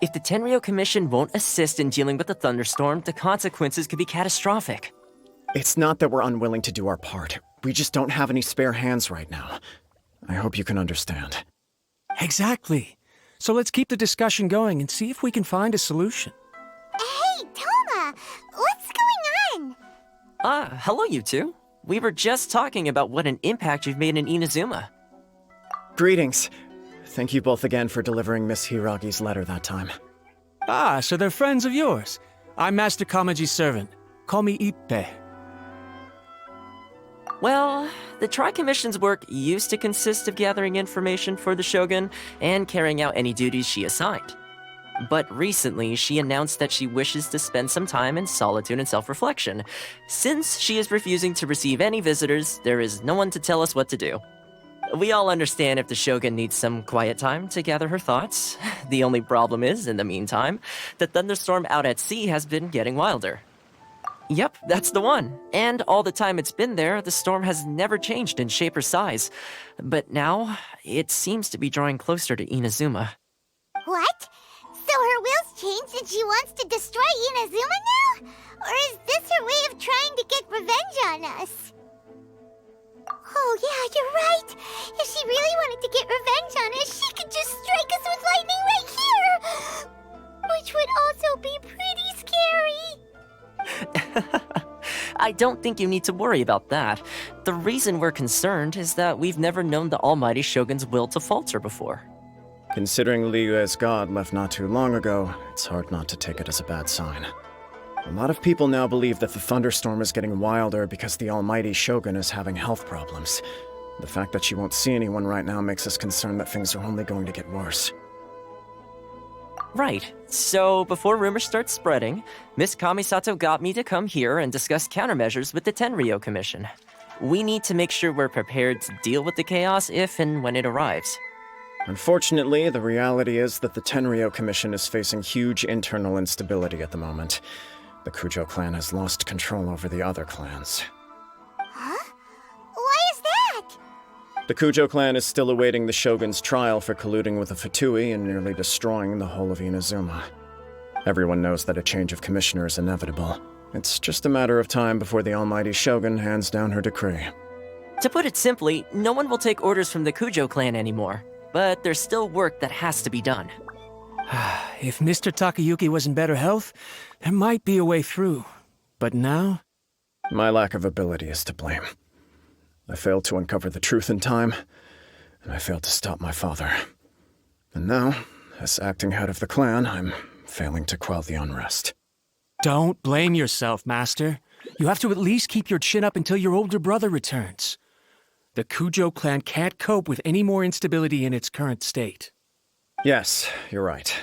If the Tenryou Commission won't assist in dealing with the thunderstorm, the consequences could be catastrophic. It's not that we're unwilling to do our part. We just don't have any spare hands right now. I hope you can understand. Exactly. So let's keep the discussion going and see if we can find a solution. Hey, Toma! What's going on? Hello you two. We were just talking about what an impact you've made in Inazuma. Greetings. Thank you both again for delivering Miss Hiragi's letter that time. Ah, so they're friends of yours. I'm Master Kamaji's servant. Call me Ippe. Well, the Tri-Commission's work used to consist of gathering information for the Shogun and carrying out any duties she assigned. But recently, she announced that she wishes to spend some time in solitude and self-reflection. Since she is refusing to receive any visitors, there is no one to tell us what to do. We all understand if the Shogun needs some quiet time to gather her thoughts. The only problem is, in the meantime, the thunderstorm out at sea has been getting wilder. Yep, that's the one. And all the time it's been there, the storm has never changed in shape or size. But now, it seems to be drawing closer to Inazuma. What? So her will's changed and she wants to destroy Inazuma now? Or is this her way of trying to get revenge on us? Oh yeah, you're right. If she really wanted to get revenge on us, she could just strike us with lightning right here! Which would also be pretty scary. I don't think you need to worry about that. The reason we're concerned is that we've never known the almighty Shogun's will to falter before. Considering Liyue's god left not too long ago, it's hard not to take it as a bad sign. A lot of people now believe that the thunderstorm is getting wilder because the almighty Shogun is having health problems. The fact that she won't see anyone right now makes us concerned that things are only going to get worse. Right. So, before rumors start spreading, Miss Kamisato got me to come here and discuss countermeasures with the Tenryou Commission. We need to make sure we're prepared to deal with the chaos if and when it arrives. Unfortunately, the reality is that the Tenryou Commission is facing huge internal instability at the moment. The Kujo clan has lost control over the other clans. Huh? Why is that? The Kujo clan is still awaiting the Shogun's trial for colluding with the Fatui and nearly destroying the whole of Inazuma. Everyone knows that a change of commissioner is inevitable. It's just a matter of time before the almighty Shogun hands down her decree. To put it simply, no one will take orders from the Kujo clan anymore. But there's still work that has to be done. If Mr. Takayuki was in better health, there might be a way through. But now? My lack of ability is to blame. I failed to uncover the truth in time, and I failed to stop my father. And now, as acting head of the clan, I'm failing to quell the unrest. Don't blame yourself, Master. You have to at least keep your chin up until your older brother returns. The Kujo clan can't cope with any more instability in its current state. Yes, you're right.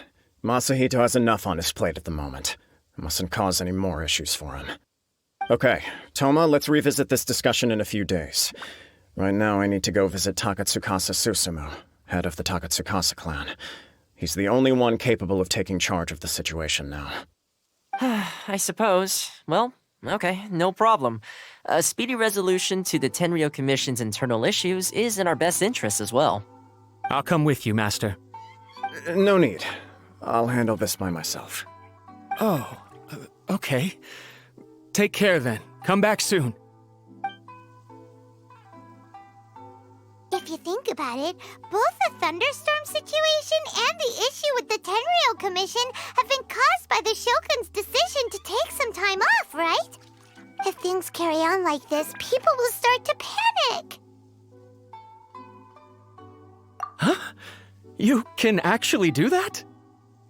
Masahito has enough on his plate at the moment. I mustn't cause any more issues for him. Okay, Toma, let's revisit this discussion in a few days. Right now, I need to go visit Takatsukasa Susumu, head of the Takatsukasa clan. He's the only one capable of taking charge of the situation now. I suppose. Well, okay, no problem. A speedy resolution to the Tenryou Commission's internal issues is in our best interest as well. I'll come with you, Master. No need. I'll handle this by myself. Oh, okay. Take care then. Come back soon. If you think about it, both the thunderstorm situation and the issue with the Tenryou Commission have been caused by the Shogun's decision to take some time off, right? If things carry on like this, people will start to panic. Huh? You can actually do that?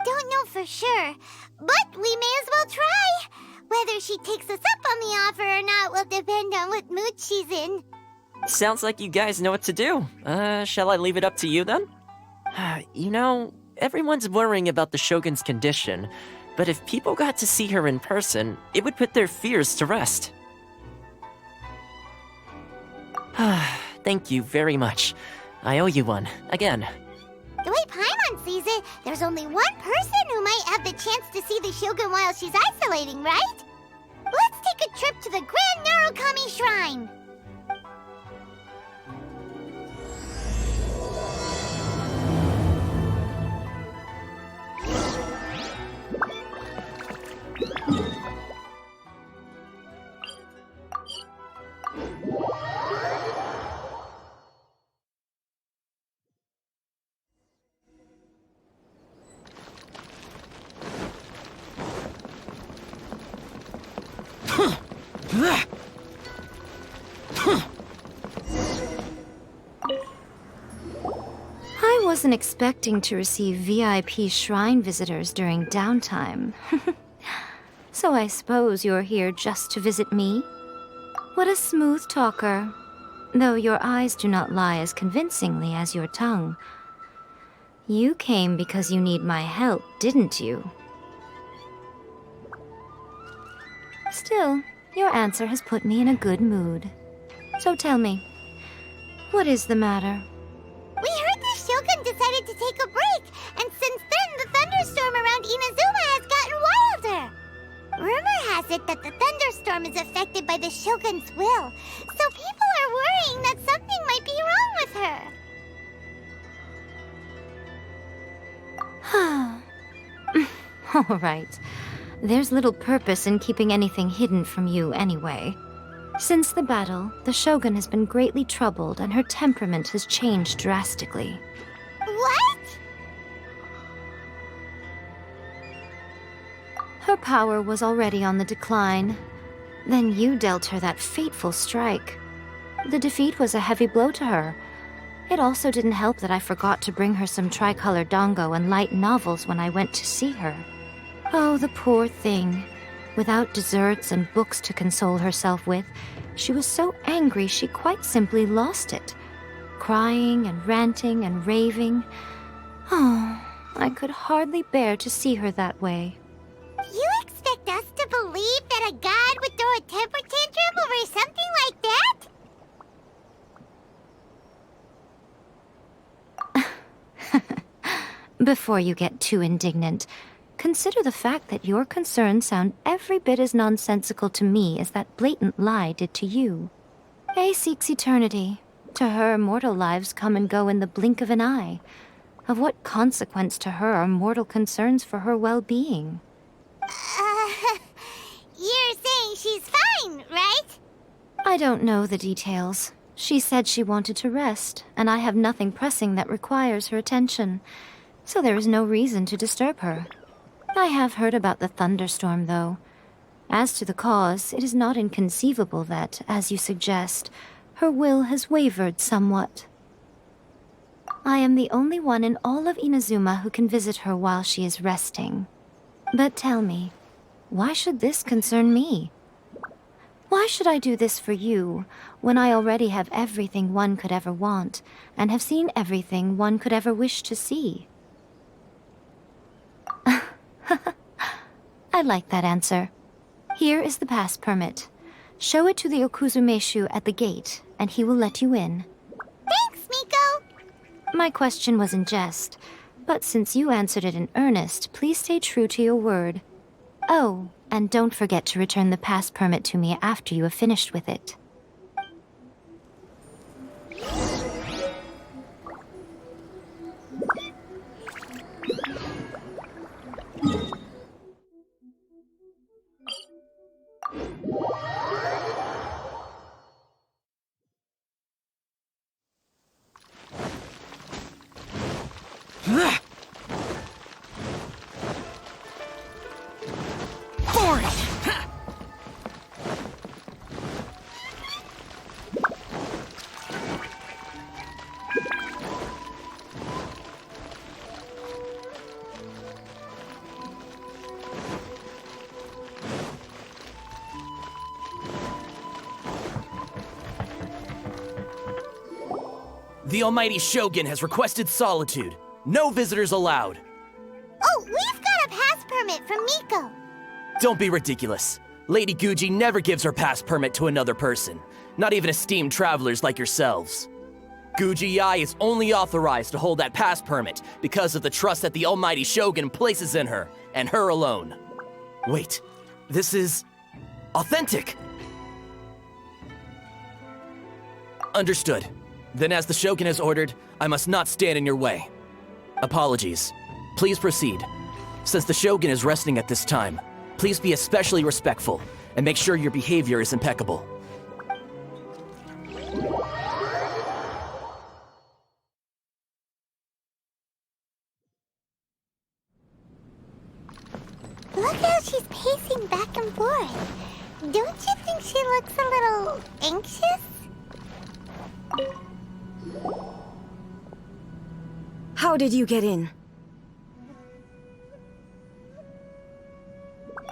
Don't know for sure, but we may as well try. Whether she takes us up on the offer or not will depend on what mood she's in. Sounds like you guys know what to do. Shall I leave it up to you then? You know, everyone's worrying about the Shogun's condition, but if people got to see her in person, it would put their fears to rest. Thank you very much. I owe you one, again. The way Paimon sees it, there's only one person who might have the chance to see the Shogun while she's isolating, right? Let's take a trip to the Grand Narukami Shrine. I wasn't expecting to receive VIP shrine visitors during downtime. So I suppose you're here just to visit me? What a smooth talker. Though your eyes do not lie as convincingly as your tongue. You came because you need my help, didn't you? Still, your answer has put me in a good mood. So tell me, what is the matter? We heard the Shogun decided to take a break, and since then the thunderstorm around Inazuma has gotten wilder. Rumor has it that the thunderstorm is affected by the Shogun's will, so people are worrying that something might be wrong with her. All right. There's little purpose in keeping anything hidden from you anyway. Since the battle, the Shogun has been greatly troubled and her temperament has changed drastically. What? Her power was already on the decline. Then you dealt her that fateful strike. The defeat was a heavy blow to her. It also didn't help that I forgot to bring her some tricolor dango and light novels when I went to see her. Oh, the poor thing. Without desserts and books to console herself with, she was so angry she quite simply lost it. Crying and ranting and raving. Oh, I could hardly bear to see her that way. You expect us to believe that a god would throw a temper tantrum over something like that? Before you get too indignant, consider the fact that your concerns sound every bit as nonsensical to me as that blatant lie did to you. A seeks eternity. To her, mortal lives come and go in the blink of an eye. Of what consequence to her are mortal concerns for her well-being? You're saying she's fine, right? I don't know the details. She said she wanted to rest, and I have nothing pressing that requires her attention, so there is no reason to disturb her. I have heard about the thunderstorm, though. As to the cause, it is not inconceivable that, as you suggest, her will has wavered somewhat. I am the only one in all of Inazuma who can visit her while she is resting. But tell me, why should this concern me? Why should I do this for you, when I already have everything one could ever want, and have seen everything one could ever wish to see? I like that answer. Here is the pass permit. Show it to the Okuzumeshu at the gate, and he will let you in. Thanks, Miko! My question was in jest, but since you answered it in earnest, please stay true to your word. Oh, and don't forget to return the pass permit to me after you have finished with it. The almighty Shogun has requested solitude. No visitors allowed. Oh, we've got a pass permit from Miko. Don't be ridiculous. Lady Guji never gives her pass permit to another person, not even esteemed travelers like yourselves. Guji Yai is only authorized to hold that pass permit because of the trust that the almighty Shogun places in her, and her alone. Wait, this is authentic. Understood. Then as the Shogun has ordered, I must not stand in your way. Apologies. Please proceed. Since the Shogun is resting at this time, please be especially respectful and make sure your behavior is impeccable. Look how she's pacing back and forth. Don't you think she looks a little anxious? How did you get in?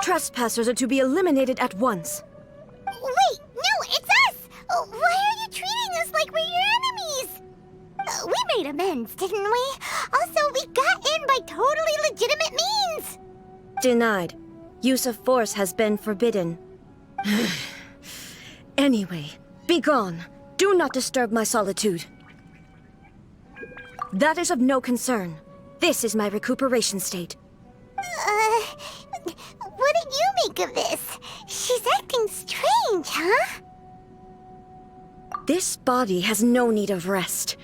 Trespassers are to be eliminated at once. Wait, no, it's us! Why are you treating us like we're your enemies? We made amends, didn't we? Also, we got in by totally legitimate means! Denied. Use of force has been forbidden. Anyway, be gone. Do not disturb my solitude. That is of no concern. This is my recuperation state. What do you make of this? She's acting strange, huh? This body has no need of rest.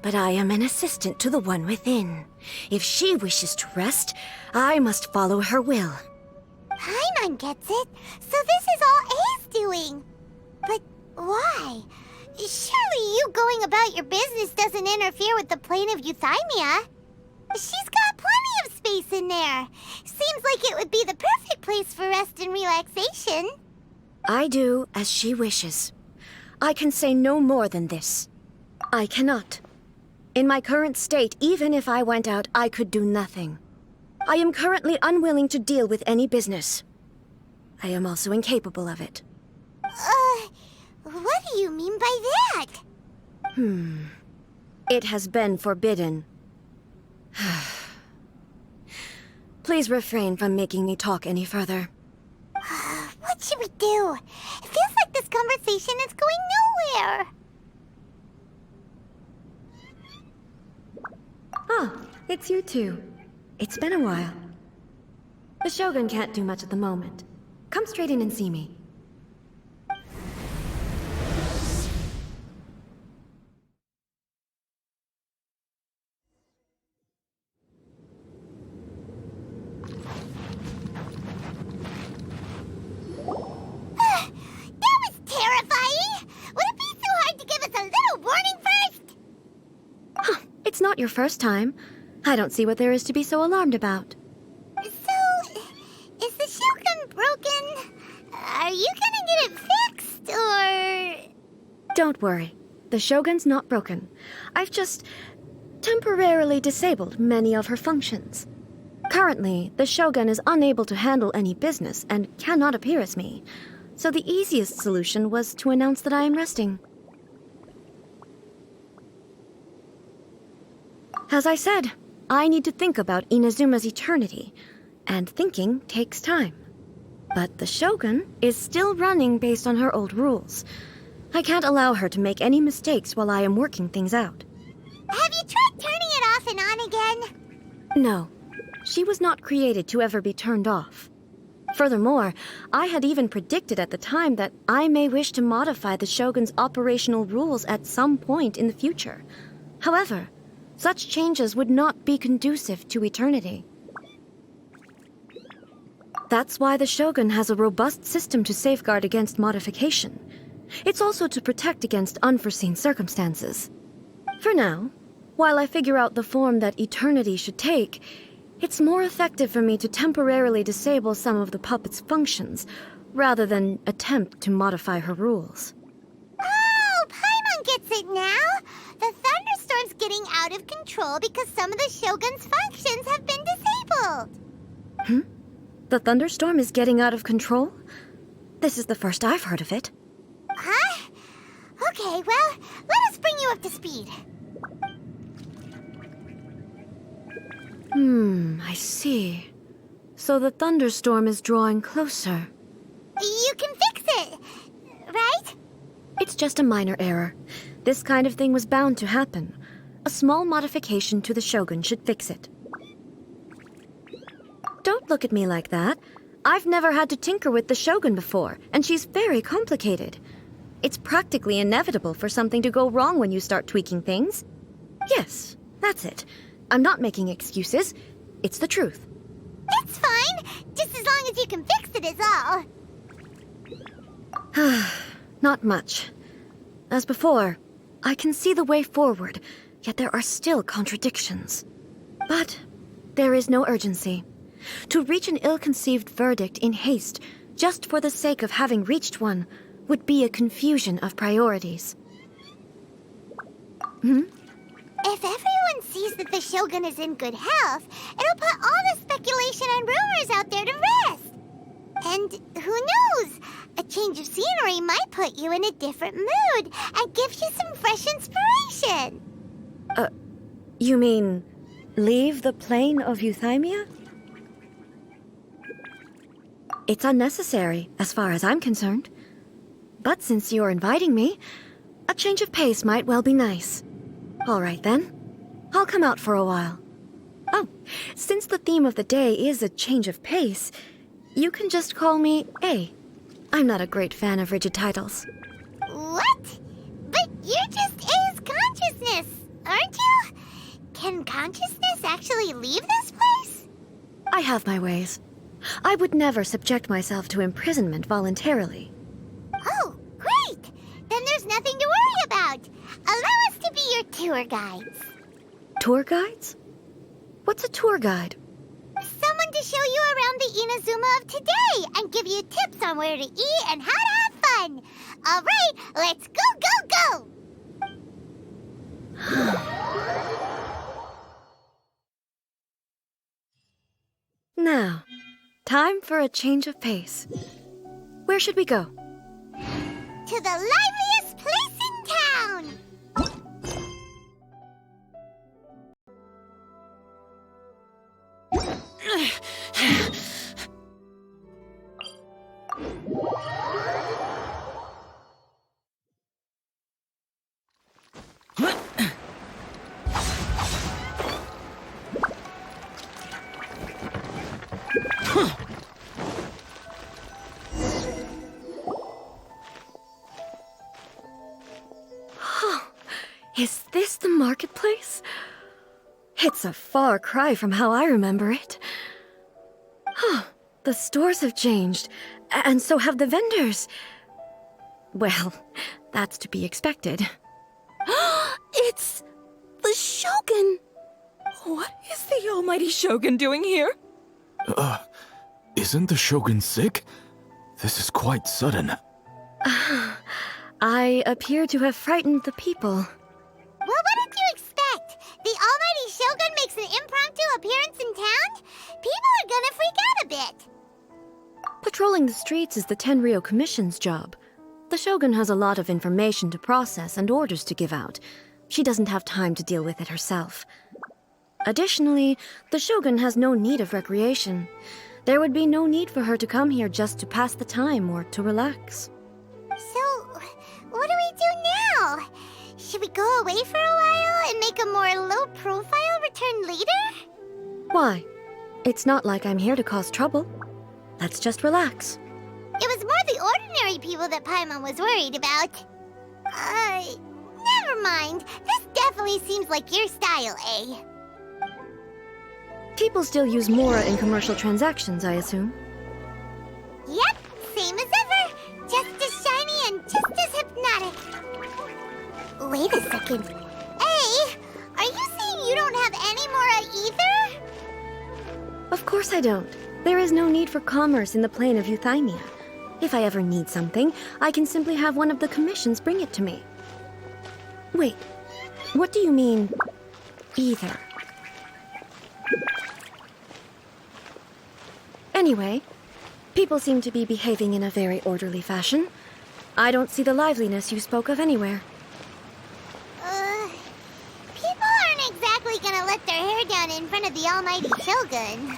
But I am an assistant to the one within. If she wishes to rest, I must follow her will. Paimon gets it. So this is all A's doing. But why? Surely you going about your business doesn't interfere with the Plane of Euthymia. She's got plenty of space in there. Seems like it would be the perfect place for rest and relaxation. I do as she wishes. I can say no more than this. I cannot. In my current state, even if I went out, I could do nothing. I am currently unwilling to deal with any business. I am also incapable of it. What do you mean by that? It has been forbidden. Please refrain from making me talk any further. What should we do? It feels like this conversation is going nowhere. Ah, it's you two. It's been a while. The Shogun can't do much at the moment. Come straight in and see me. That was terrifying! Would it be so hard to give us a little warning first? It's not your first time. I don't see what there is to be so alarmed about. So, is the Shogun broken? Are you gonna get it fixed, or...? Don't worry. The Shogun's not broken. I've just temporarily disabled many of her functions. Currently, the Shogun is unable to handle any business and cannot appear as me. So the easiest solution was to announce that I am resting. As I said, I need to think about Inazuma's eternity, and thinking takes time. But the Shogun is still running based on her old rules. I can't allow her to make any mistakes while I am working things out. Have you tried turning it off and on again? No, she was not created to ever be turned off. Furthermore, I had even predicted at the time that I may wish to modify the Shogun's operational rules at some point in the future. However, such changes would not be conducive to eternity. That's why the Shogun has a robust system to safeguard against modification. It's also to protect against unforeseen circumstances. For now, while I figure out the form that eternity should take, it's more effective for me to temporarily disable some of the puppet's functions, rather than attempt to modify her rules. Oh, Paimon gets it now! The thunderstorm's getting out of control because some of the Shogun's functions have been disabled. The thunderstorm is getting out of control? This is the first I've heard of it. Huh? Okay, well, let us bring you up to speed. I see. So the thunderstorm is drawing closer. You can fix it, right? It's just a minor error. This kind of thing was bound to happen. A small modification to the Shogun should fix it. Don't look at me like that. I've never had to tinker with the Shogun before, and she's very complicated. It's practically inevitable for something to go wrong when you start tweaking things. Yes, that's it. I'm not making excuses. It's the truth. It's fine, just as long as you can fix it is all. Not much. As before, I can see the way forward, yet there are still contradictions. But there is no urgency. To reach an ill-conceived verdict in haste, just for the sake of having reached one, would be a confusion of priorities. If everyone sees that the Shogun is in good health, it'll put all the speculation and rumors out there to rest. And who knows? A change of scenery might put you in a different mood and give you some fresh inspiration. You mean, leave the Plane of Euthymia? It's unnecessary, as far as I'm concerned. But since you're inviting me, a change of pace might well be nice. All right, then. I'll come out for a while. Oh, since the theme of the day is a change of pace, you can just call me A. I'm not a great fan of rigid titles. What? But you're just A's consciousness, aren't you? Can consciousness actually leave this place? I have my ways. I would never subject myself to imprisonment voluntarily. Oh, great! Then there's nothing to worry about. Allow us to be your tour guides. Tour guides? What's a tour guide? Someone to show you around the Inazuma of today and give you tips on where to eat and how to have fun. All right, let's go, go, go! Now, time for a change of pace. Where should we go? To the liveliest place in town! Is this the marketplace? It's a far cry from how I remember it. The stores have changed, and so have the vendors. Well, that's to be expected. It's the Shogun! What is the almighty Shogun doing here? Isn't the Shogun sick? This is quite sudden. I appear to have frightened the people. Well, what did you expect? The almighty Shogun makes an impromptu appearance in town? People are gonna freak out a bit. Patrolling the streets is the Tenryou Commission's job. The Shogun has a lot of information to process and orders to give out. She doesn't have time to deal with it herself. Additionally, the Shogun has no need of recreation. There would be no need for her to come here just to pass the time or to relax. So, what do we do now? Should we go away for a while and make a more low-profile return later? Why? It's not like I'm here to cause trouble. Let's just relax. It was more the ordinary people that Paimon was worried about. Never mind. This definitely seems like your style, eh? People still use Mora in commercial transactions, I assume. Yep, same as ever. Just as shiny and just as hypnotic. Wait a second. Hey, are you saying you don't have any Mora either? Of course I don't. There is no need for commerce in the Plane of Euthymia. If I ever need something, I can simply have one of the commissions bring it to me. Wait, what do you mean, either? Anyway, people seem to be behaving in a very orderly fashion. I don't see the liveliness you spoke of anywhere. People aren't exactly gonna let their hair down in front of the almighty Shogun.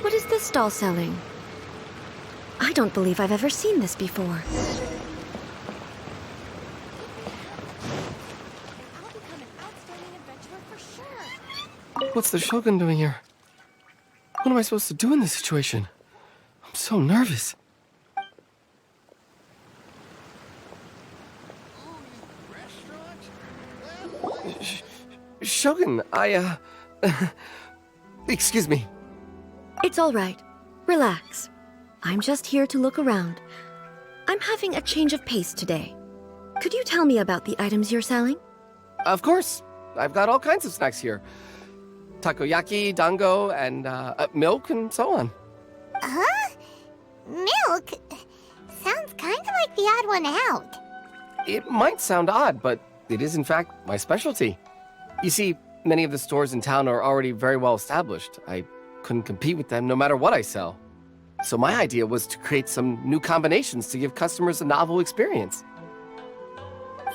What is this stall selling? I don't believe I've ever seen this before. What's the Shogun doing here? What am I supposed to do in this situation? I'm so nervous. Shogun, excuse me. It's all right. Relax. I'm just here to look around. I'm having a change of pace today. Could you tell me about the items you're selling? Of course. I've got all kinds of snacks here. Takoyaki, dango, and milk, and so on. Huh? Milk? Sounds kind of like the odd one out. It might sound odd, but it is in fact my specialty. You see, many of the stores in town are already very well established. I couldn't compete with them no matter what I sell. So my idea was to create some new combinations to give customers a novel experience.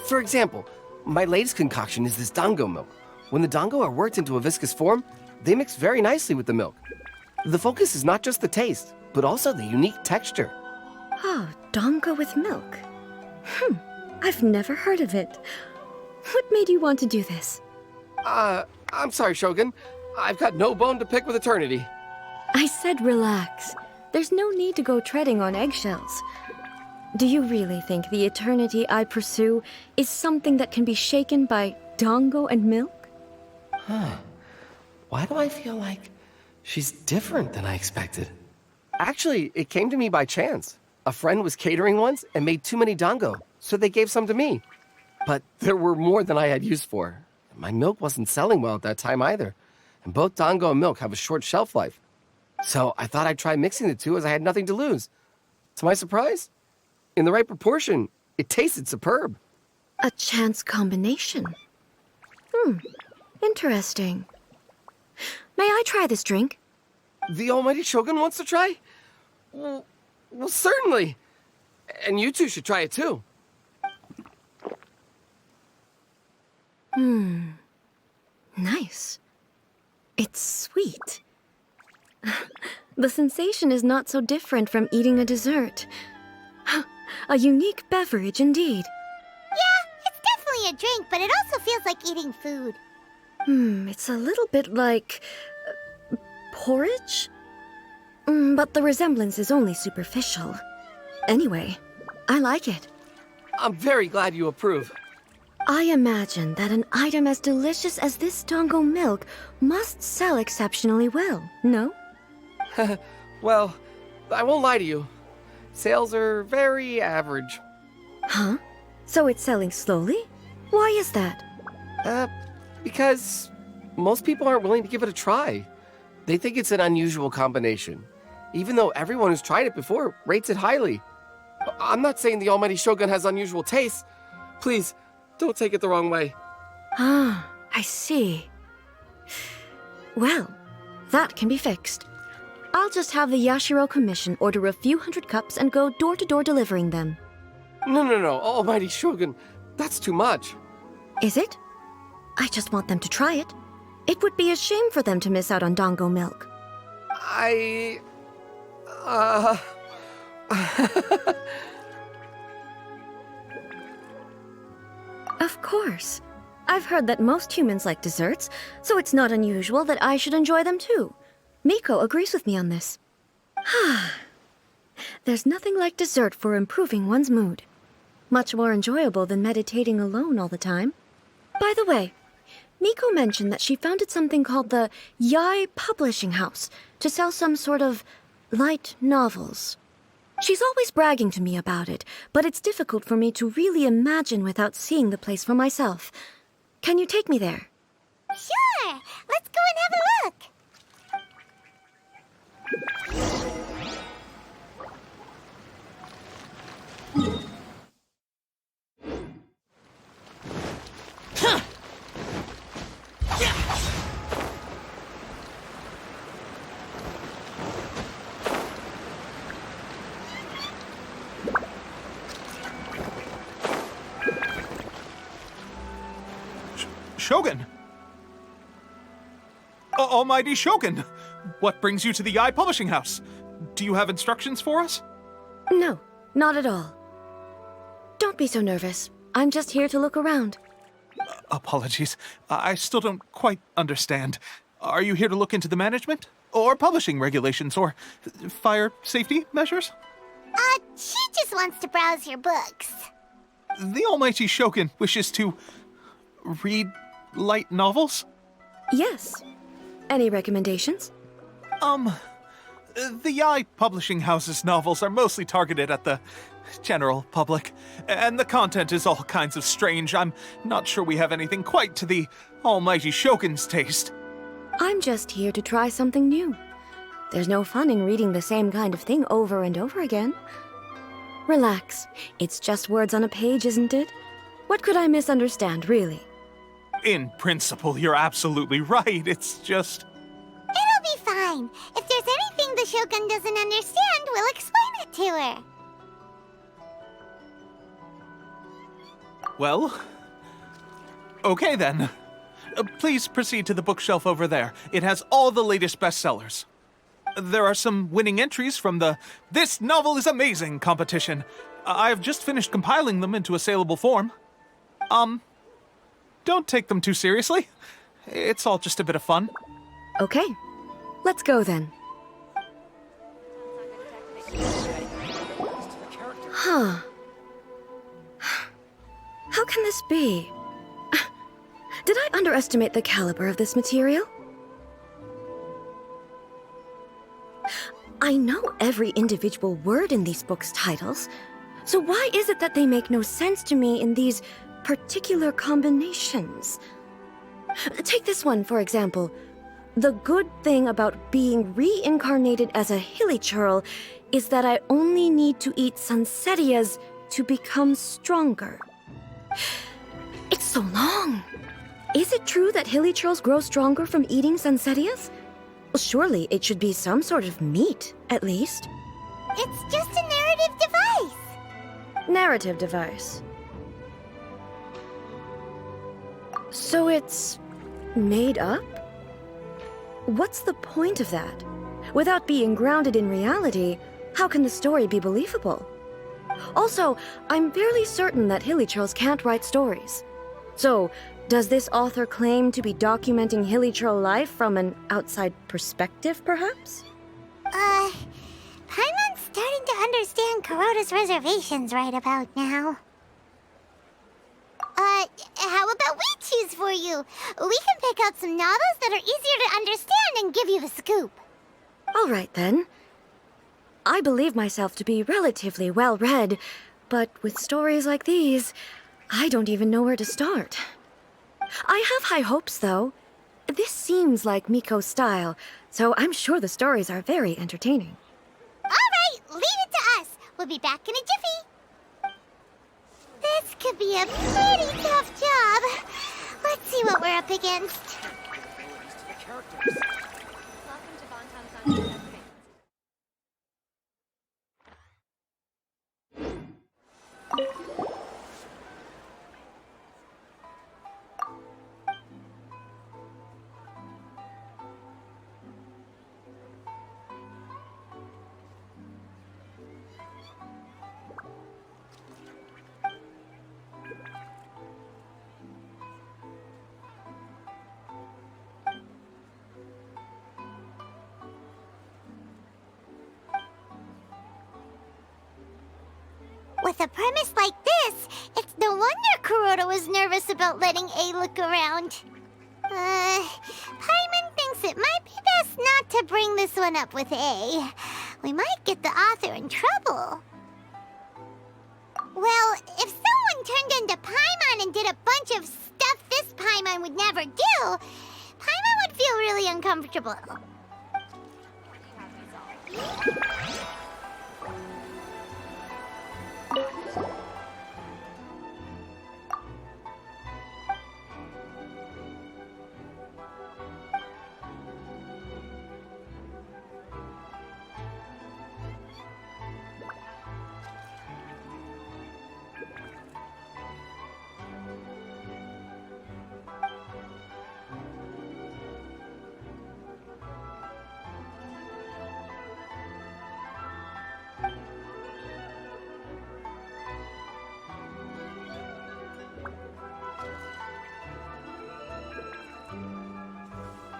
For example, my latest concoction is this dango milk. When the dango are worked into a viscous form, they mix very nicely with the milk. The focus is not just the taste, but also the unique texture. Oh, dango with milk. I've never heard of it. What made you want to do this? I'm sorry, Shogun. I've got no bone to pick with eternity. I said relax. There's no need to go treading on eggshells. Do you really think the eternity I pursue is something that can be shaken by dango and milk? Why do I feel like she's different than I expected? Actually, it came to me by chance. A friend was catering once and made too many dango, so they gave some to me. But there were more than I had use for. My milk wasn't selling well at that time either, and both dango and milk have a short shelf life. So I thought I'd try mixing the two as I had nothing to lose. To my surprise, in the right proportion, it tasted superb. A chance combination. Interesting. May I try this drink? The almighty Shogun wants to try? Well, certainly. And you two should try it too. Nice. It's sweet. The sensation is not so different from eating a dessert. A unique beverage indeed. Yeah, it's definitely a drink, but it also feels like eating food. It's a little bit like porridge? But the resemblance is only superficial. Anyway, I like it. I'm very glad you approve. I imagine that an item as delicious as this dango milk must sell exceptionally well, no? Well, I won't lie to you. Sales are very average. Huh? So it's selling slowly? Why is that? Because most people aren't willing to give it a try. They think it's an unusual combination, even though everyone who's tried it before rates it highly. I'm not saying the almighty Shogun has unusual tastes. Please, don't take it the wrong way. Ah, I see. Well, that can be fixed. I'll just have the Yashiro Commission order a few hundred cups and go door-to-door delivering them. No, almighty Shogun, that's too much. Is it? I just want them to try it. It would be a shame for them to miss out on dango milk. Of course. I've heard that most humans like desserts, so it's not unusual that I should enjoy them too. Miko agrees with me on this. There's nothing like dessert for improving one's mood. Much more enjoyable than meditating alone all the time. By the way, Miko mentioned that she founded something called the Yae Publishing House to sell some sort of light novels. She's always bragging to me about it, but it's difficult for me to really imagine without seeing the place for myself. Can you take me there? Sure! Let's go and have a look! Shogun! Almighty Shogun! What brings you to the Yae Publishing House? Do you have instructions for us? No, not at all. Don't be so nervous. I'm just here to look around. Apologies. I still don't quite understand. Are you here to look into the management? Or publishing regulations? Or fire safety measures? She just wants to browse your books. The Almighty Shogun wishes to read light novels? Yes. Any recommendations? The Yaoi Publishing House's novels are mostly targeted at the general public, and the content is all kinds of strange. I'm not sure we have anything quite to the almighty Shogun's taste. I'm just here to try something new. There's no fun in reading the same kind of thing over and over again. Relax. It's just words on a page, isn't it? What could I misunderstand, really? In principle, you're absolutely right. It's just... It'll be fine. If there's anything the Shogun doesn't understand, we'll explain it to her. Well... Okay then. Please proceed to the bookshelf over there. It has all the latest bestsellers. There are some winning entries from the This Novel is Amazing competition. I've just finished compiling them into a saleable form. Don't take them too seriously. It's all just a bit of fun. Okay. Let's go then. Huh. How can this be? Did I underestimate the caliber of this material? I know every individual word in these books' titles, so why is it that they make no sense to me in these particular combinations? Take this one, for example. The good thing about being reincarnated as a hilichurl is that I only need to eat Sansetias to become stronger. It's so long. Is it true that hilichurls grow stronger from eating Sansetias? Surely it should be some sort of meat, at least. It's just a narrative device. Narrative device. So it's made up? What's the point of that? Without being grounded in reality, how can the story be believable? Also, I'm fairly certain that hilichurls can't write stories. So, does this author claim to be documenting hilichurl life from an outside perspective, perhaps? Paimon's starting to understand Kuroda's reservations right about now. How about we choose for you? We can pick out some novels that are easier to understand and give you the scoop. All right, then. I believe myself to be relatively well-read, but with stories like these, I don't even know where to start. I have high hopes, though. This seems like Miko's style, so I'm sure the stories are very entertaining. All right, leave it to us. We'll be back in a jiffy. This could be a pretty tough job. Let's see what we're up against. With a premise like this, it's no wonder Kuroda was nervous about letting A look around. Paimon thinks it might be best not to bring this one up with A. We might get the author in trouble. Well, if someone turned into Paimon and did a bunch of stuff this Paimon would never do, Paimon would feel really uncomfortable.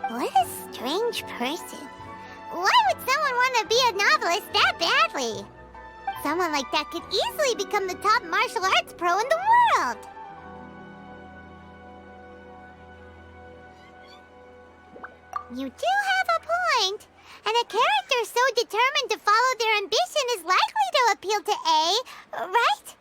What a strange person. Why would someone want to be a novelist that badly? Someone like that could easily become the top martial arts pro in the world. You do have a point. And a character so determined to follow their ambition is likely to appeal to A, right?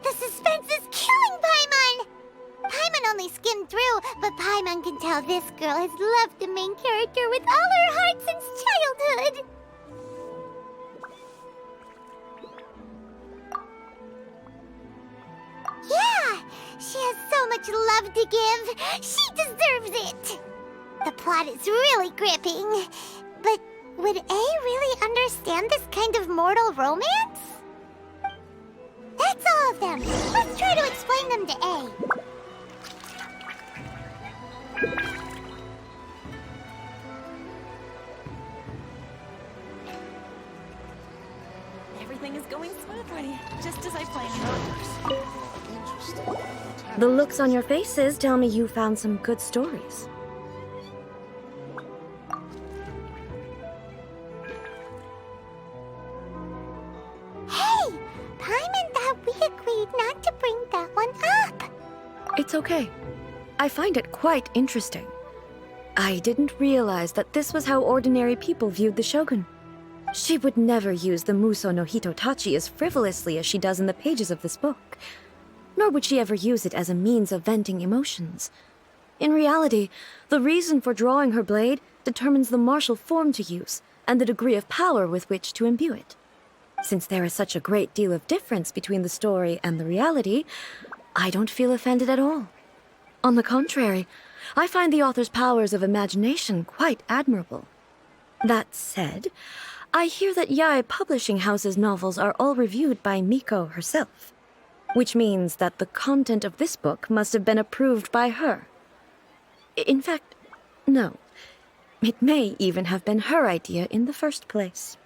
The suspense is killing Paimon! Paimon only skimmed through, but Paimon can tell this girl has loved the main character with all her heart since childhood. Yeah, she has so much love to give. She deserves it. The plot is really gripping. But would A really understand this kind of mortal romance? That's all of them. Let's try to explain them to A. Everything is going smoothly, just as I planned. The looks on your faces tell me you found some good stories. Hey! Paimon thought we agreed not to bring that one up. It's okay. I find it quite interesting. I didn't realize that this was how ordinary people viewed the Shogun. She would never use the Muso no Hitotachi as frivolously as she does in the pages of this book. Nor would she ever use it as a means of venting emotions. In reality, the reason for drawing her blade determines the martial form to use and the degree of power with which to imbue it. Since there is such a great deal of difference between the story and the reality, I don't feel offended at all. On the contrary, I find the author's powers of imagination quite admirable. That said, I hear that Yae Publishing House's novels are all reviewed by Miko herself, which means that the content of this book must have been approved by her. In fact, no. It may even have been her idea in the first place.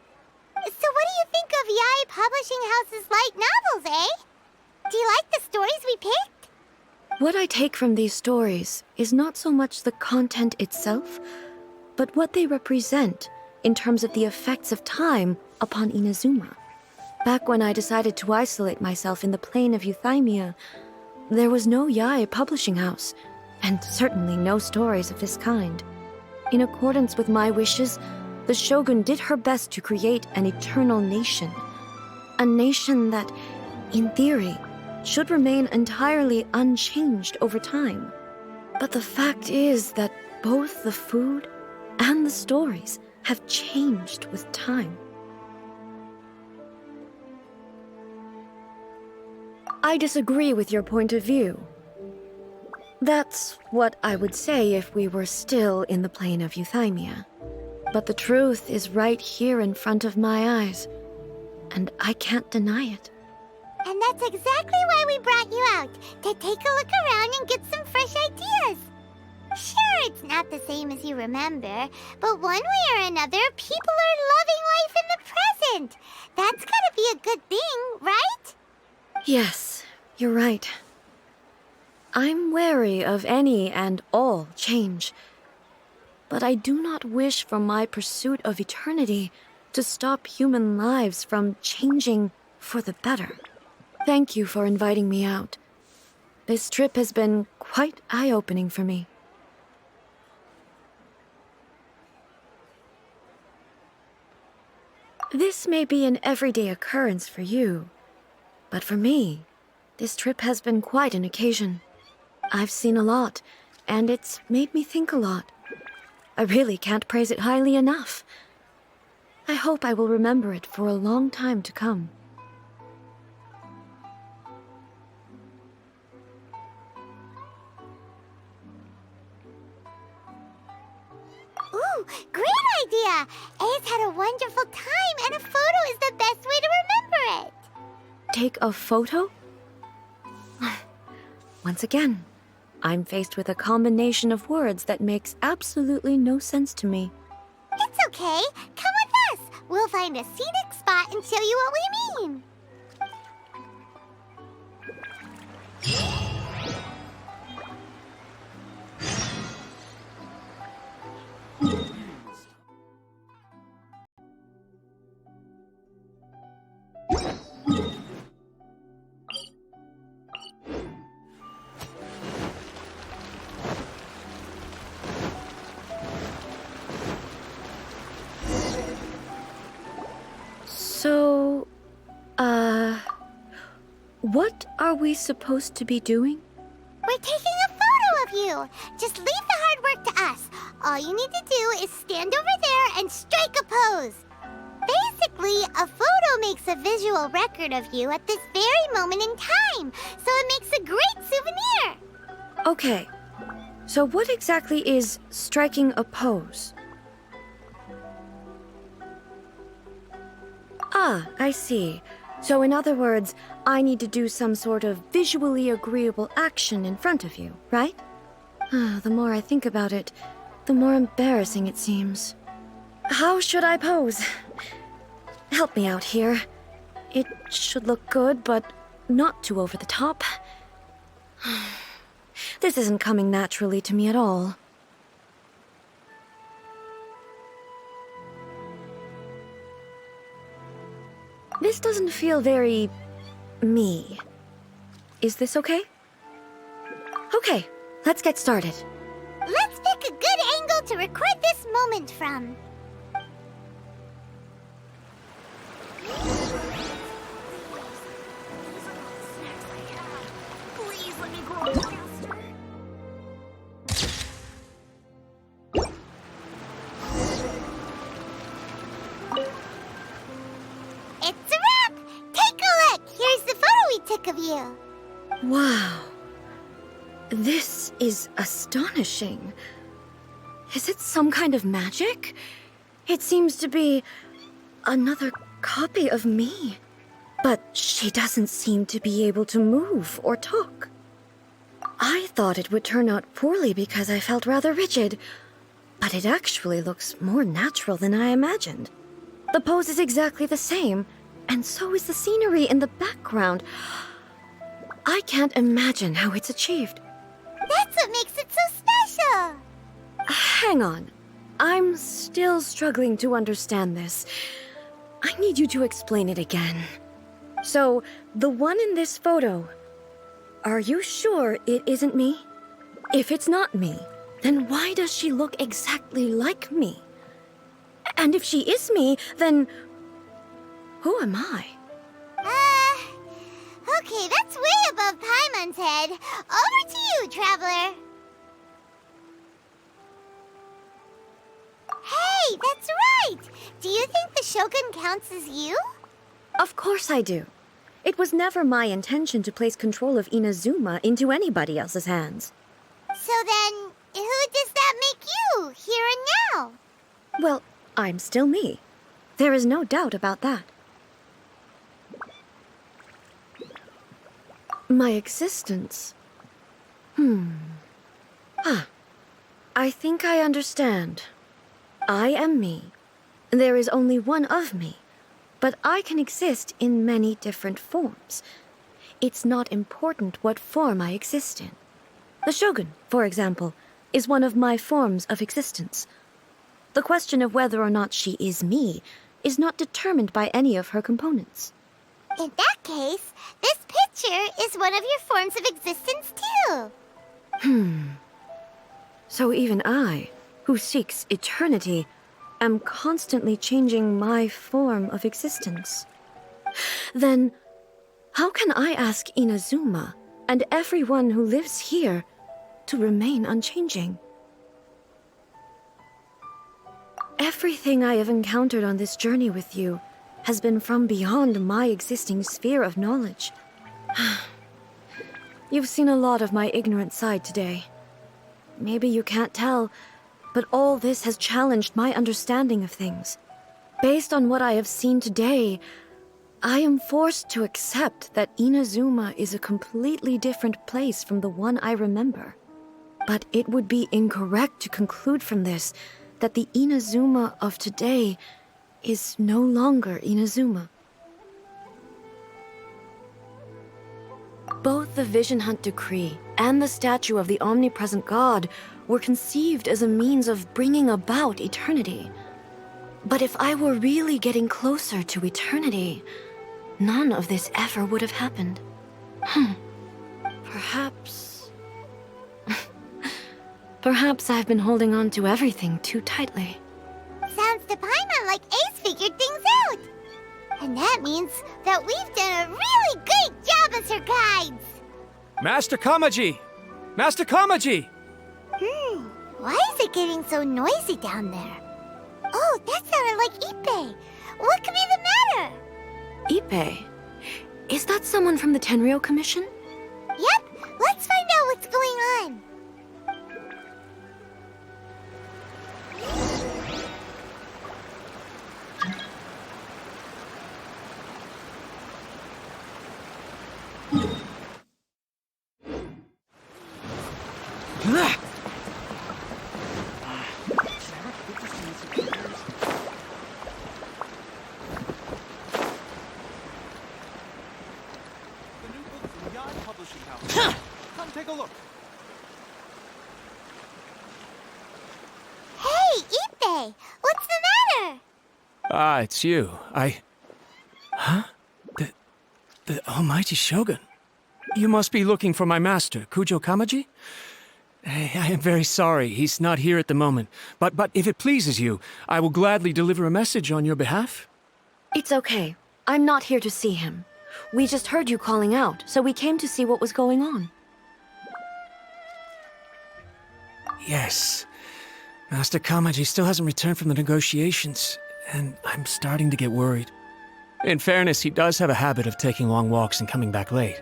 So what do you think of Yae Publishing House's light novels, eh? Do you like the stories we picked? What I take from these stories is not so much the content itself, but what they represent in terms of the effects of time upon Inazuma. Back when I decided to isolate myself in the Plane of Euthymia, there was no Yae Publishing House, and certainly no stories of this kind. In accordance with my wishes, the Shogun did her best to create an eternal nation. A nation that, in theory, should remain entirely unchanged over time. But the fact is that both the food and the stories have changed with time. I disagree with your point of view. That's what I would say if we were still in the Plane of Euthymia. But the truth is right here in front of my eyes, and I can't deny it. And that's exactly why we brought you out, to take a look around and get some fresh ideas. Sure, it's not the same as you remember, but one way or another, people are loving life in the present. That's gotta be a good thing, right? Yes, you're right. I'm wary of any and all change, but I do not wish for my pursuit of eternity to stop human lives from changing for the better. Thank you for inviting me out. This trip has been quite eye-opening for me. This may be an everyday occurrence for you, but for me, this trip has been quite an occasion. I've seen a lot, and it's made me think a lot. I really can't praise it highly enough. I hope I will remember it for a long time to come. Ooh, great idea! A's had a wonderful time, and a photo is the best way to remember it. Take a photo? Once again, I'm faced with a combination of words that makes absolutely no sense to me. It's okay. Come with us. We'll find a scenic spot and show you what we mean. So, what are we supposed to be doing? We're taking a photo of you. Just leave the hard work to us. All you need to do is stand over there and strike a pose. Basically, a photo makes a visual record of you at this very moment in time, so it makes a great souvenir. Okay, so what exactly is striking a pose? Ah, I see. So in other words, I need to do some sort of visually agreeable action in front of you, right? The more I think about it, the more embarrassing it seems. How should I pose? Help me out here. It should look good, but not too over the top. This isn't coming naturally to me at all. This doesn't feel very... me. Is this okay? Okay, let's get started. Let's pick a good angle to record this moment from. Please let me grow faster. It's a wrap! Take a look! Here's the photo we took of you. Wow. This is astonishing. Is it some kind of magic? It seems to be another copy of me. But she doesn't seem to be able to move or talk. I thought it would turn out poorly because I felt rather rigid, but it actually looks more natural than I imagined. The pose is exactly the same, and so is the scenery in the background. I can't imagine how it's achieved. That's what makes it so special. Hang on. I'm still struggling to understand this. I need you to explain it again. So, the one in this photo, are you sure it isn't me? If it's not me, then why does she look exactly like me? And if she is me, then who am I? Okay, that's way above Paimon's head. Over to you, Traveler. Hey, that's right! Do you think the Shogun counts as you? Of course I do. It was never my intention to place control of Inazuma into anybody else's hands. So then, who does that make you, here and now? Well, I'm still me. There is no doubt about that. My existence? I think I understand. I am me. There is only one of me, but I can exist in many different forms. It's not important what form I exist in. The Shogun, for example, is one of my forms of existence. The question of whether or not she is me is not determined by any of her components. In that case, this picture is one of your forms of existence too. So even I, who seeks eternity, am constantly changing my form of existence. Then, how can I ask Inazuma and everyone who lives here to remain unchanging? Everything I have encountered on this journey with you has been from beyond my existing sphere of knowledge. You've seen a lot of my ignorant side today. Maybe you can't tell, but all this has challenged my understanding of things. Based on what I have seen today, I am forced to accept that Inazuma is a completely different place from the one I remember. But it would be incorrect to conclude from this that the Inazuma of today is no longer Inazuma. Both the Vision Hunt Decree and the statue of the omnipresent god were conceived as a means of bringing about eternity. But if I were really getting closer to eternity, none of this ever would have happened. Perhaps... Perhaps I've been holding on to everything too tightly. Sounds to Paimon like Ace figured things out. And that means that we've done a really great job as her guides. Master Kamaji! Master Kamaji! Why is it getting so noisy down there? Oh, that sounded like Ippei. What could be the matter? Ippei? Is that someone from the Tenryou Commission? Yep, let's find out what's going on. Come take a look. Hey, Ippei! What's the matter? Ah, it's you. Huh? The almighty Shogun. You must be looking for my master, Kujo Kamaji? I am very sorry, he's not here at the moment. But if it pleases you, I will gladly deliver a message on your behalf. It's okay. I'm not here to see him. We just heard you calling out, so we came to see what was going on. Yes. Master Kamaji still hasn't returned from the negotiations, and I'm starting to get worried. In fairness, he does have a habit of taking long walks and coming back late.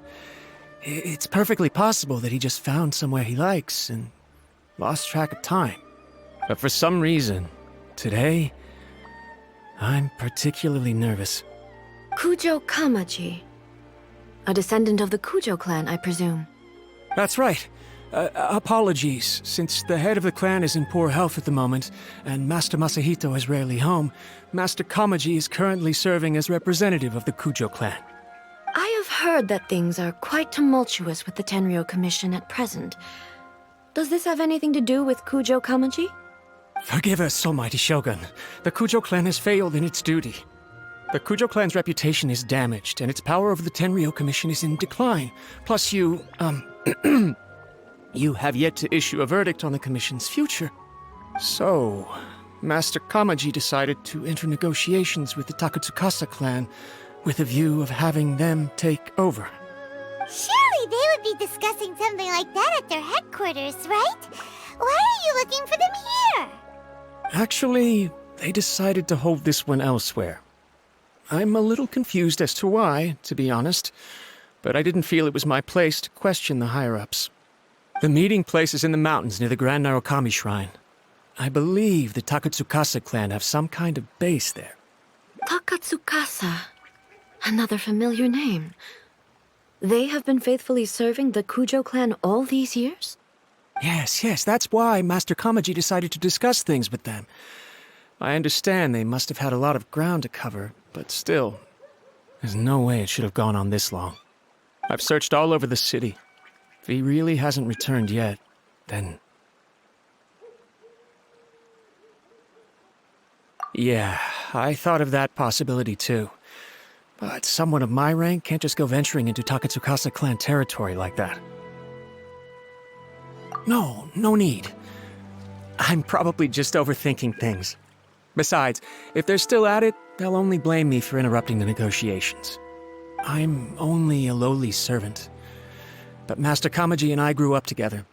It's perfectly possible that he just found somewhere he likes and lost track of time. But for some reason, today, I'm particularly nervous. Kujo Kamaji. A descendant of the Kujo clan, I presume. That's right. Apologies, since the head of the clan is in poor health at the moment, and Master Masahito is rarely home, Master Kamaji is currently serving as representative of the Kujo clan. I have heard that things are quite tumultuous with the Tenryou Commission at present. Does this have anything to do with Kujo Kamaji? Forgive us, almighty Shogun. The Kujo clan has failed in its duty. The Kujo clan's reputation is damaged, and its power over the Tenryou Commission is in decline. Plus you have yet to issue a verdict on the Commission's future. So, Master Kamaji decided to enter negotiations with the Takatsukasa clan with a view of having them take over. Surely they would be discussing something like that at their headquarters, right? Why are you looking for them here? Actually, they decided to hold this one elsewhere. I'm a little confused as to why, to be honest, but I didn't feel it was my place to question the higher-ups. The meeting place is in the mountains near the Grand Narukami Shrine. I believe the Takatsukasa clan have some kind of base there. Takatsukasa. Another familiar name. They have been faithfully serving the Kujo clan all these years? Yes, that's why Master Kamaji decided to discuss things with them. I understand they must have had a lot of ground to cover, but still, there's no way it should have gone on this long. I've searched all over the city. If he really hasn't returned yet, then... Yeah, I thought of that possibility too. But someone of my rank can't just go venturing into Takatsukasa clan territory like that. No need. I'm probably just overthinking things. Besides, if they're still at it, they'll only blame me for interrupting the negotiations. I'm only a lowly servant. But Master Kamaji and I grew up together.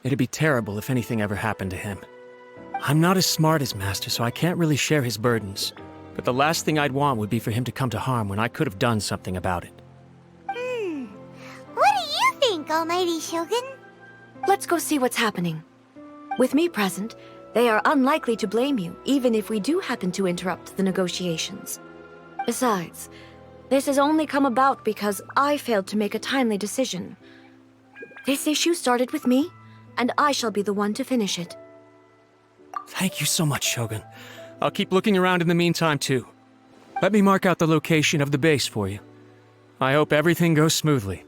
It'd be terrible if anything ever happened to him. I'm not as smart as Master, so I can't really share his burdens. But the last thing I'd want would be for him to come to harm when I could have done something about it. What do you think, Almighty Shogun? Let's go see what's happening. With me present, they are unlikely to blame you, even if we do happen to interrupt the negotiations. Besides, this has only come about because I failed to make a timely decision. This issue started with me, and I shall be the one to finish it. Thank you so much, Shogun. I'll keep looking around in the meantime, too. Let me mark out the location of the base for you. I hope everything goes smoothly.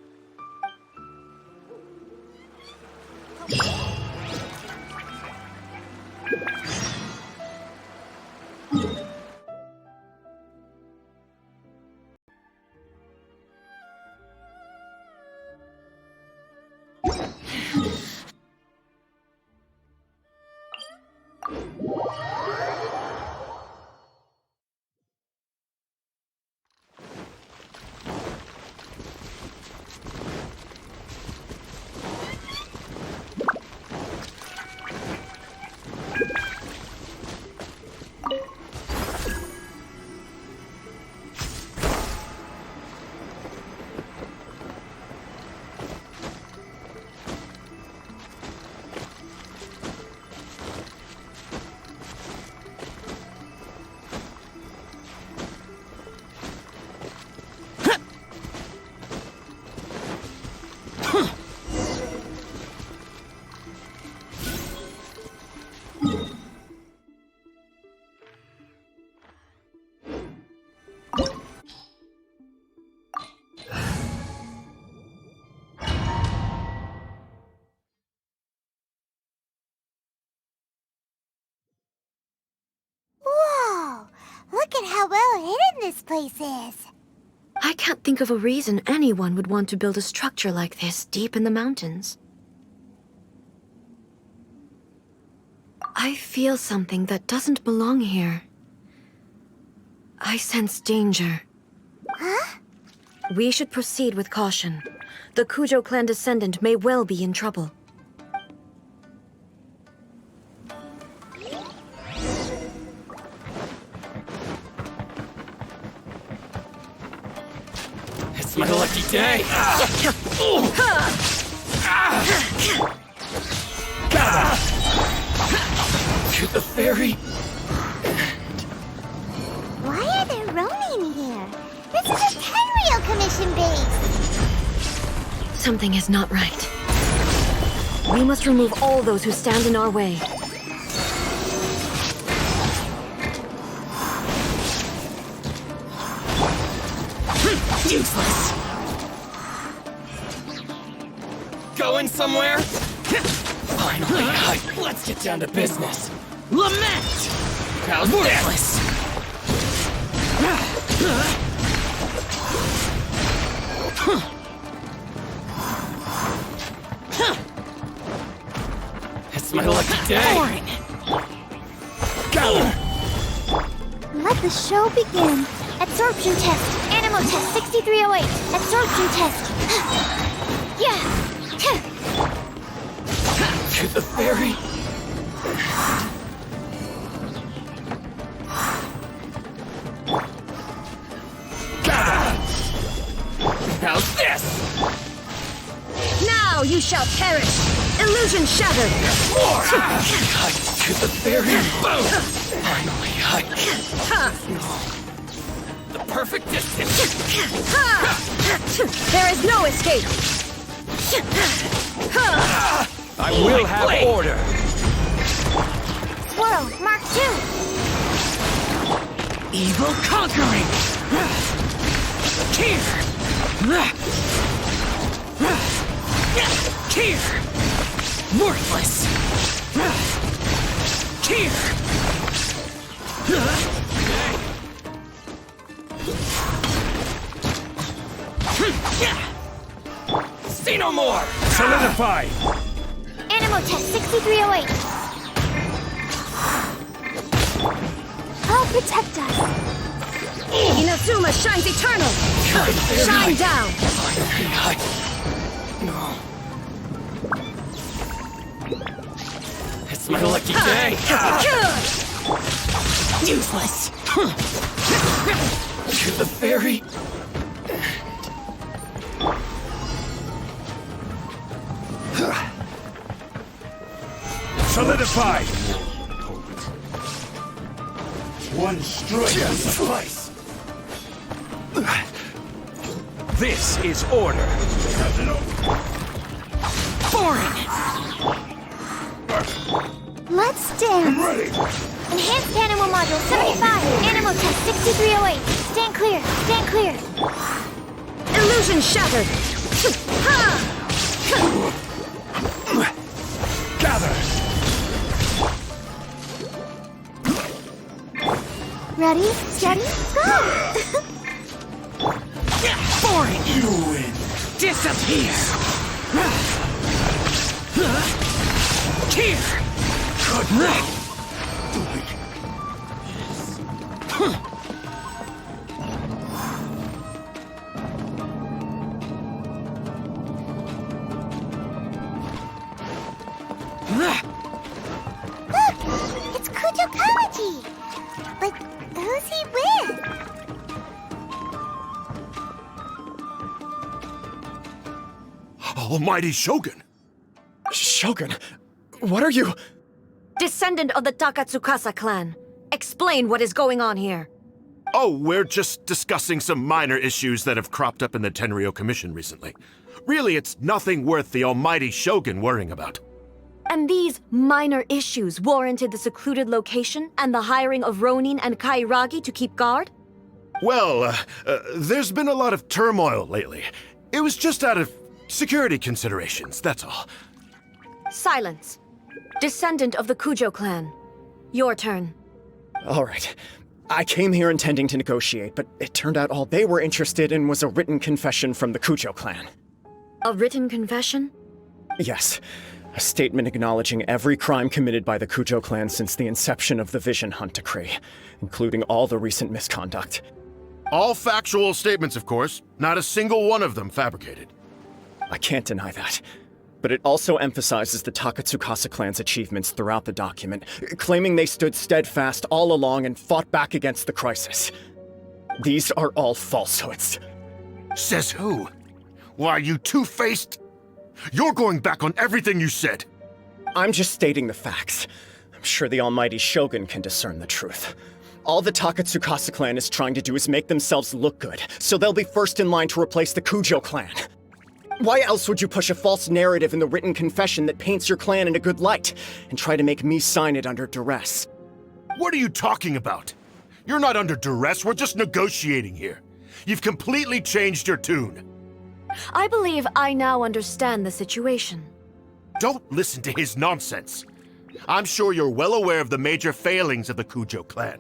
Whoa! Look at how well hidden this place is. I can't think of a reason anyone would want to build a structure like this deep in the mountains. I feel something that doesn't belong here. I sense danger. Huh? We should proceed with caution. The Kujo clan descendant may well be in trouble. It's my lucky day! To the ferry! Why are there ronin here? This is a Tenryou commission base! Something is not right. We must remove all those who stand in our way. Useless! Going somewhere? Finally, let's get down to business. Lament! How's this? It's my lucky day! Go! Let the show begin. Absorption test. Animal test 6308. Absorption test. Yeah. To the ferry. How's this? Now you shall perish! Illusion shattered! More! To the ferry. Boom! Finally, the perfect distance. There is no escape! I will have order. Swirl, Mark 2. Evil conquering. Here. Here. Worthless. Here. See no more. Solidify. Animal test 6308. I'll protect us. Inazuma shines eternal! Shine down! It's my My lucky day! Useless. To the fairy! Solidified! One stroke will suffice. This is order. Boring. Let's dance. I'm ready. Enhanced animal module 75. Animal test 6308. Stand clear. Stand clear. Illusion shattered! Gather. Ready, steady, go! Boring. You win. Disappear. Here. Good luck. Look, it's Kujo Kamaji. But who's he with? Almighty Shogun. Shogun, what are you? Descendant of the Takatsukasa clan. Explain what is going on here. Oh, we're just discussing some minor issues that have cropped up in the Tenryou Commission recently. Really, it's nothing worth the almighty Shogun worrying about. And these minor issues warranted the secluded location and the hiring of Ronin and Kairagi to keep guard? Well, there's been a lot of turmoil lately. It was just out of security considerations, that's all. Silence. Descendant of the Kujo clan. Your turn. All right. I came here intending to negotiate, but it turned out all they were interested in was a written confession from the Kujo clan. A written confession? Yes. A statement acknowledging every crime committed by the Kujo clan since the inception of the Vision Hunt Decree, including all the recent misconduct. All factual statements, of course. Not a single one of them fabricated. I can't deny that. But it also emphasizes the Takatsukasa clan's achievements throughout the document, claiming they stood steadfast all along and fought back against the crisis. These are all falsehoods. Says who? Why, you two-faced... You're going back on everything you said. I'm just stating the facts. I'm sure the almighty Shogun can discern the truth. All the Takatsukasa clan is trying to do is make themselves look good, so they'll be first in line to replace the Kujo clan. Why else would you push a false narrative in the written confession that paints your clan in a good light, and try to make me sign it under duress? What are you talking about? You're not under duress, we're just negotiating here. You've completely changed your tune. I believe I now understand the situation. Don't listen to his nonsense. I'm sure you're well aware of the major failings of the Kujo clan.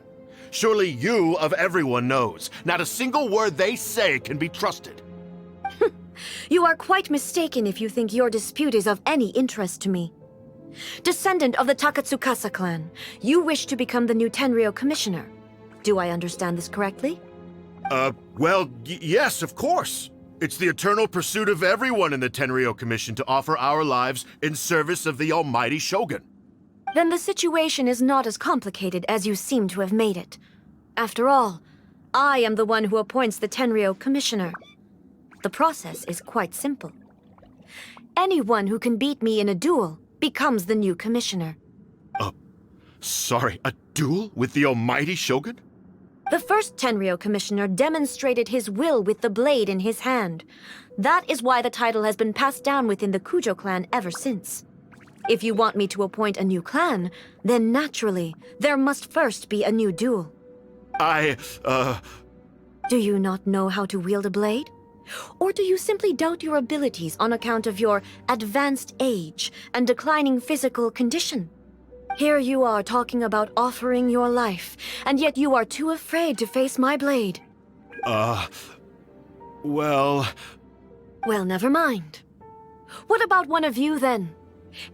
Surely you, of everyone, knows. Not a single word they say can be trusted. You are quite mistaken if you think your dispute is of any interest to me. Descendant of the Takatsukasa clan, you wish to become the new Tenryou commissioner. Do I understand this correctly? Well, yes, of course. It's the eternal pursuit of everyone in the Tenryou Commission to offer our lives in service of the almighty Shogun. Then the situation is not as complicated as you seem to have made it. After all, I am the one who appoints the Tenryou commissioner. The process is quite simple. Anyone who can beat me in a duel becomes the new commissioner. Sorry, a duel with the almighty Shogun? The first Tenryou commissioner demonstrated his will with the blade in his hand. That is why the title has been passed down within the Kujo clan ever since. If you want me to appoint a new clan, then naturally, there must first be a new duel. Do you not know how to wield a blade? Or do you simply doubt your abilities on account of your advanced age and declining physical condition? Here you are talking about offering your life, and yet you are too afraid to face my blade. Well, never mind. What about one of you, then?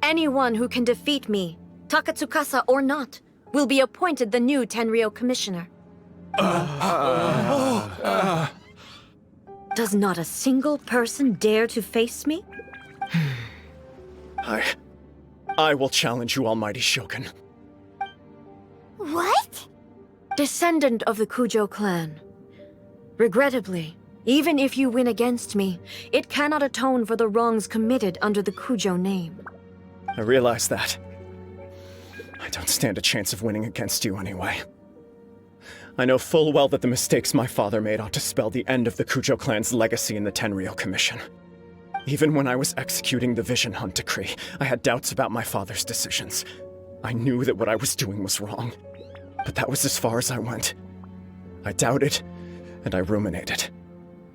Anyone who can defeat me, Takatsukasa or not, will be appointed the new Tenryou commissioner. Does not a single person dare to face me? I will challenge you, Almighty Shogun. What? Descendant of the Kujo clan. Regrettably, even if you win against me, it cannot atone for the wrongs committed under the Kujo name. I realize that. I don't stand a chance of winning against you anyway. I know full well that the mistakes my father made ought to spell the end of the Kujo clan's legacy in the Tenryou Commission. Even when I was executing the Vision Hunt decree, I had doubts about my father's decisions. I knew that what I was doing was wrong, but that was as far as I went. I doubted, and I ruminated.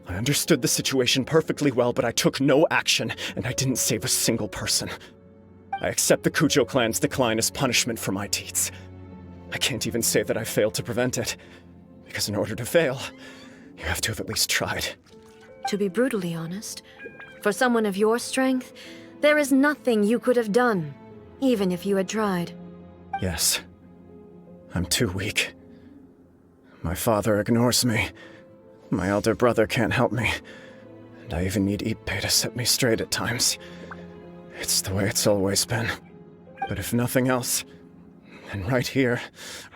I understood the situation perfectly well, but I took no action, and I didn't save a single person. I accept the Kujo clan's decline as punishment for my deeds. I can't even say that I failed to prevent it, because in order to fail, you have to have at least tried. To be brutally honest, for someone of your strength, there is nothing you could have done, even if you had tried. Yes. I'm too weak. My father ignores me. My elder brother can't help me. And I even need Ippei to set me straight at times. It's the way it's always been. But if nothing else, then right here,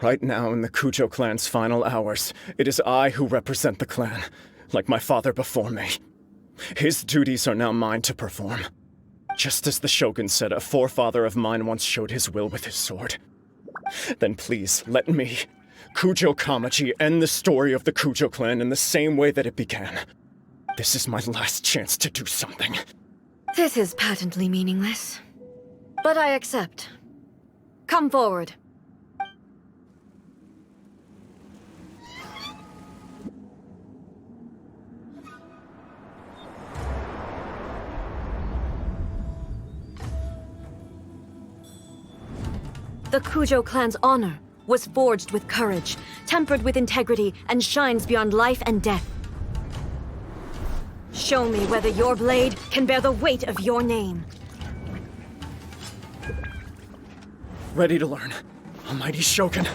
right now in the Kujo clan's final hours, it is I who represent the clan, like my father before me. His duties are now mine to perform. Just as the Shogun said, a forefather of mine once showed his will with his sword. Then please, let me, Kujo Kamaji, end the story of the Kujo clan in the same way that it began. This is my last chance to do something. This is patently meaningless. But I accept. Come forward. The Kujo clan's honor was forged with courage, tempered with integrity, and shines beyond life and death. Show me whether your blade can bear the weight of your name. Ready to learn, Almighty Shogun.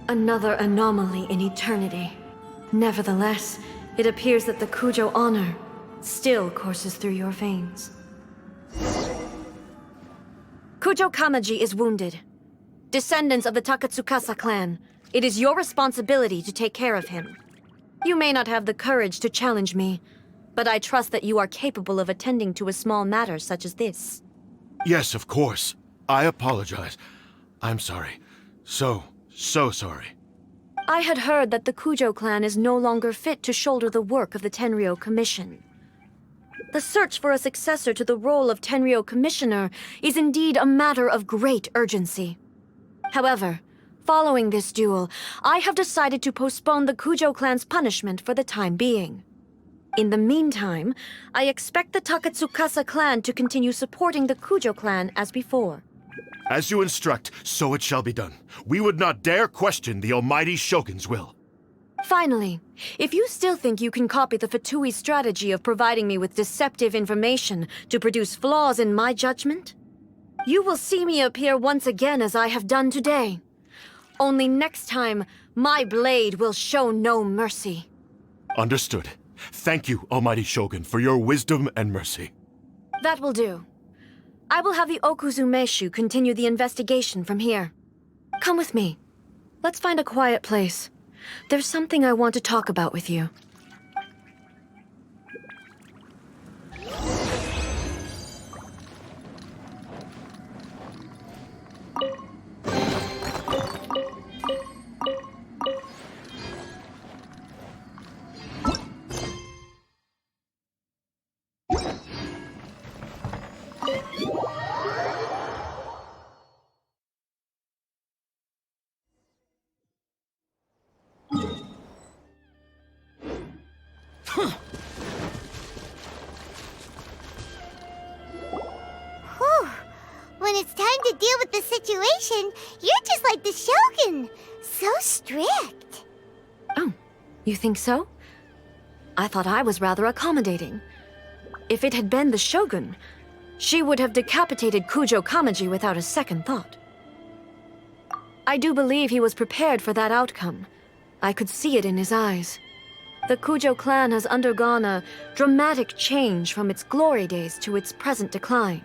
Another anomaly in eternity. Nevertheless, it appears that the Kujo honor still courses through your veins. Kujo Kamaji is wounded. Descendants of the Takatsukasa clan, it is your responsibility to take care of him. You may not have the courage to challenge me, but I trust that you are capable of attending to a small matter such as this. Yes, of course. I apologize. I'm sorry. So sorry. I had heard that the Kujo clan is no longer fit to shoulder the work of the Tenryou Commission. The search for a successor to the role of Tenryou Commissioner is indeed a matter of great urgency. However, following this duel, I have decided to postpone the Kujo clan's punishment for the time being. In the meantime, I expect the Takatsukasa clan to continue supporting the Kujo clan as before. As you instruct, so it shall be done. We would not dare question the Almighty Shogun's will. Finally, if you still think you can copy the Fatui strategy of providing me with deceptive information to produce flaws in my judgment, you will see me appear once again as I have done today. Only next time, my blade will show no mercy. Understood. Thank you, Almighty Shogun, for your wisdom and mercy. That will do. I will have the Okuzumeshu continue the investigation from here. Come with me. Let's find a quiet place. There's something I want to talk about with you. When it's time to deal with the situation, you're just like the Shogun. So strict. Oh, you think so? I thought I was rather accommodating. If it had been the Shogun, she would have decapitated Kujo Kamaji without a second thought. I do believe he was prepared for that outcome. I could see it in his eyes. The Kujo clan has undergone a dramatic change from its glory days to its present decline.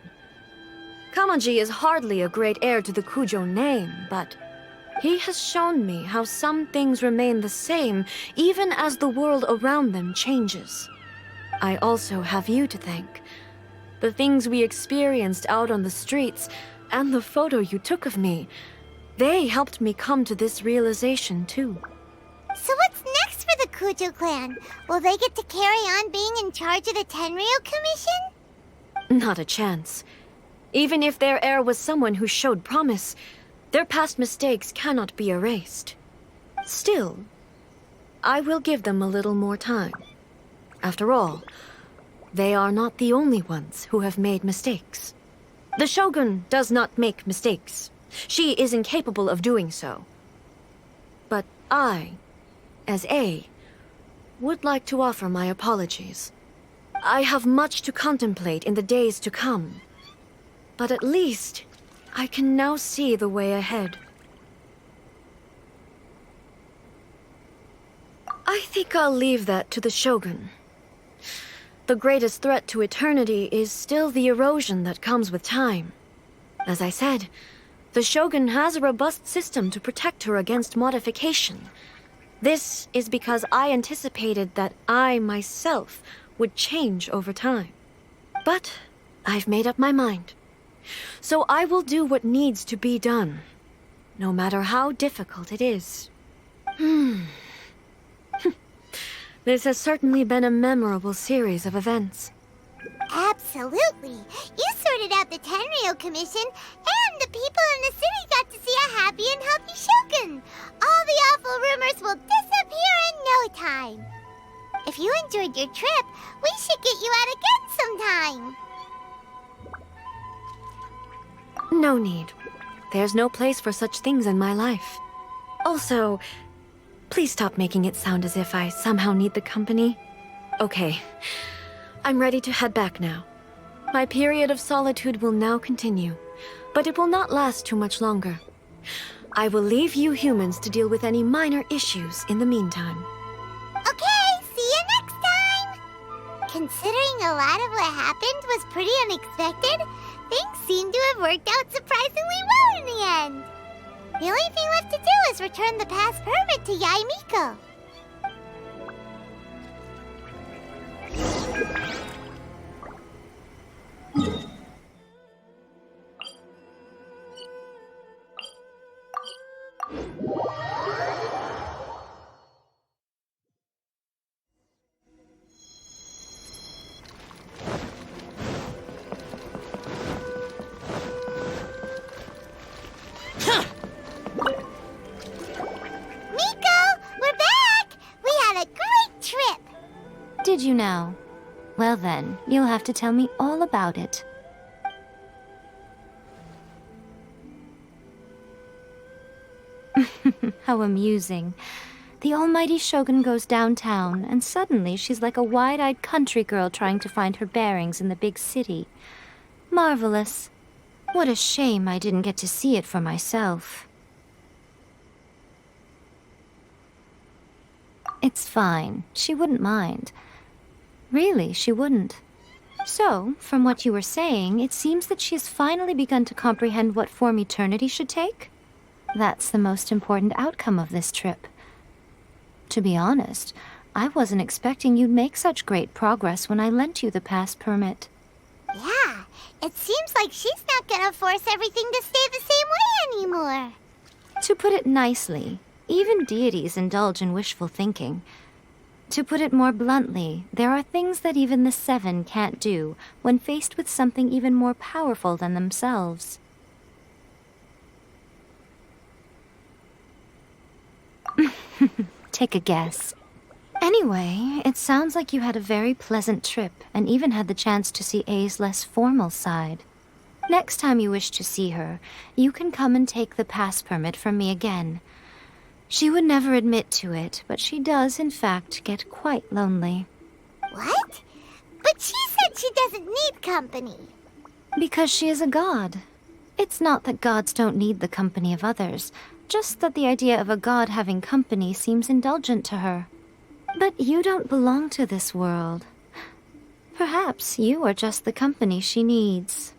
Kamaji is hardly a great heir to the Kujo name, but he has shown me how some things remain the same even as the world around them changes. I also have you to thank. The things we experienced out on the streets and the photo you took of me, they helped me come to this realization too. So what's next for the Kujo clan? Will they get to carry on being in charge of the Tenryu Commission? Not a chance. Even if their heir was someone who showed promise, their past mistakes cannot be erased. Still, I will give them a little more time. After all, they are not the only ones who have made mistakes. The Shogun does not make mistakes. She is incapable of doing so. But I, as A, would like to offer my apologies. I have much to contemplate in the days to come. But at least, I can now see the way ahead. I think I'll leave that to the Shogun. The greatest threat to eternity is still the erosion that comes with time. As I said, the Shogun has a robust system to protect her against modification. This is because I anticipated that I myself would change over time. But I've made up my mind. So I will do what needs to be done, no matter how difficult it is. This has certainly been a memorable series of events. Absolutely. You sorted out the Tenryu Commission, and the people in the city got to see a happy and healthy Shogun. All the awful rumors will disappear in no time. If you enjoyed your trip, we should get you out again sometime. No need. There's no place for such things in my life. Also, please stop making it sound as if I somehow need the company. Okay, I'm ready to head back now. My period of solitude will now continue, but it will not last too much longer. I will leave you humans to deal with any minor issues in the meantime. Okay, see you next time! Considering a lot of what happened was pretty unexpected, things seem to have worked out surprisingly well in the end. The only thing left to do is return the past permit to Yae Miko. Did you now? Well then, you'll have to tell me all about it. How amusing. The almighty Shogun goes downtown, and suddenly she's like a wide-eyed country girl trying to find her bearings in the big city. Marvelous. What a shame I didn't get to see it for myself. It's fine. She wouldn't mind. Really, she wouldn't. So, from what you were saying, it seems that she has finally begun to comprehend what form eternity should take? That's the most important outcome of this trip. To be honest, I wasn't expecting you'd make such great progress when I lent you the pass permit. Yeah, it seems like she's not gonna force everything to stay the same way anymore. To put it nicely, even deities indulge in wishful thinking. To put it more bluntly, there are things that even the Seven can't do when faced with something even more powerful than themselves. Take a guess. Anyway, it sounds like you had a very pleasant trip and even had the chance to see A's less formal side. Next time you wish to see her, you can come and take the pass permit from me again. She would never admit to it, but she does, in fact, get quite lonely. What? But she said she doesn't need company. Because she is a god. It's not that gods don't need the company of others, just that the idea of a god having company seems indulgent to her. But you don't belong to this world. Perhaps you are just the company she needs.